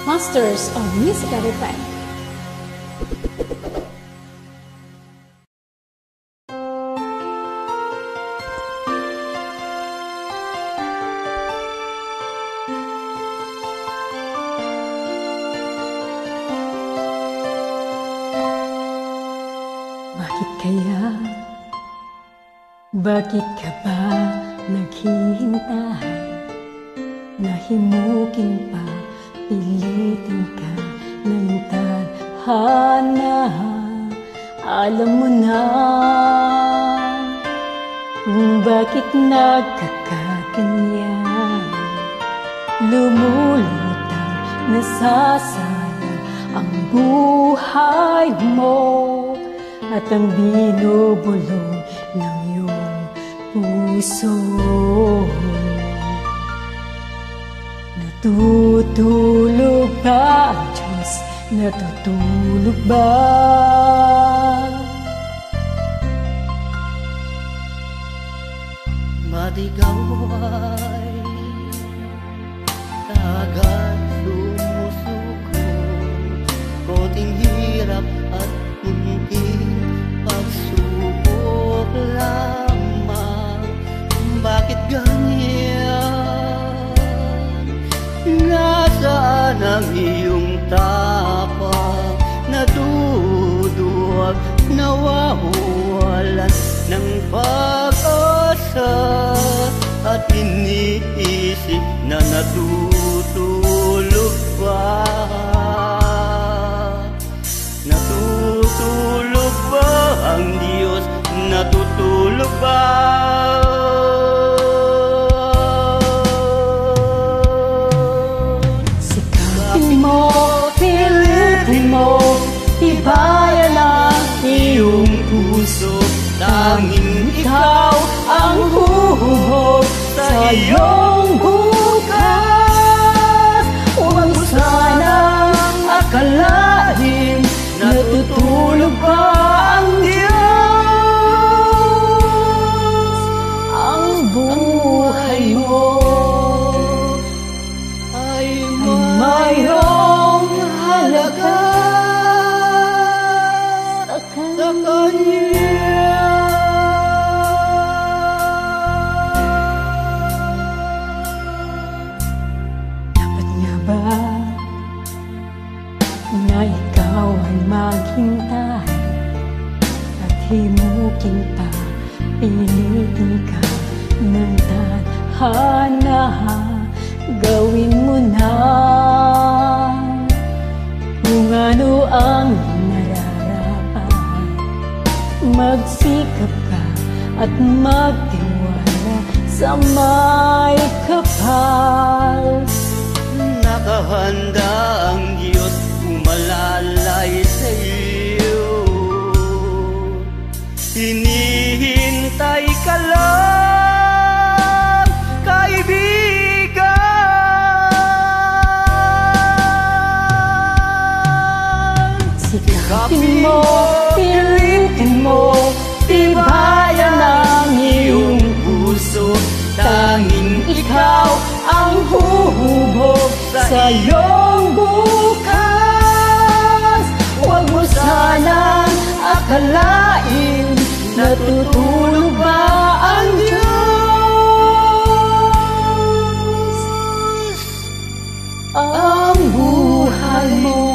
Masters of Musical Effect. Bakit kaya? Bakit ka ba naghihintay? Nahimukin pa, pilitin ka ng tadhana. Alam mo na kung bakit nagkakaganyan. Lumulutang, nasasayang ang buhay mo at ang binubulong ng iyong puso. Natutulog ba ang Diyos? Natutulog ba? Madigaw ay dagat sumusuko, konting hirap at kunting pagsubok lamang. Bakit ganyan? Nasaan ang iyong tapang? Naduduwag, nawawalan ng pag-asa, at iniisip na natutulog ba? Natutulog ba ang Diyos? Natutulog ba? Sikapin mo, pilitin mo, tibayan ang iyong puso. Tanging ikaw ang huhubog sa iyong bukas. Huwag mo sanang akalain natutulog pa ang Diyos. Ang buhay mo ay mayroong halaga sa Kanya. Dapat nga ba na ikaw ay maghintay at himukin pa, pilitin ka ng tadhana? Gawin mo na kung ano ang nararapat. Magsikap ka at magtiwala sa may kapal. Nakahanda ang Diyos umalalay sa iyo. Hinihintay ka lang, kaibigan. Sikapin mo, pilitin mo, tibayan ang iyong puso. Tanging ikaw ang huhubog sa iyong bukas. Huwag mo sanang akalain natutulog ba ang Diyos. Ang buhay mo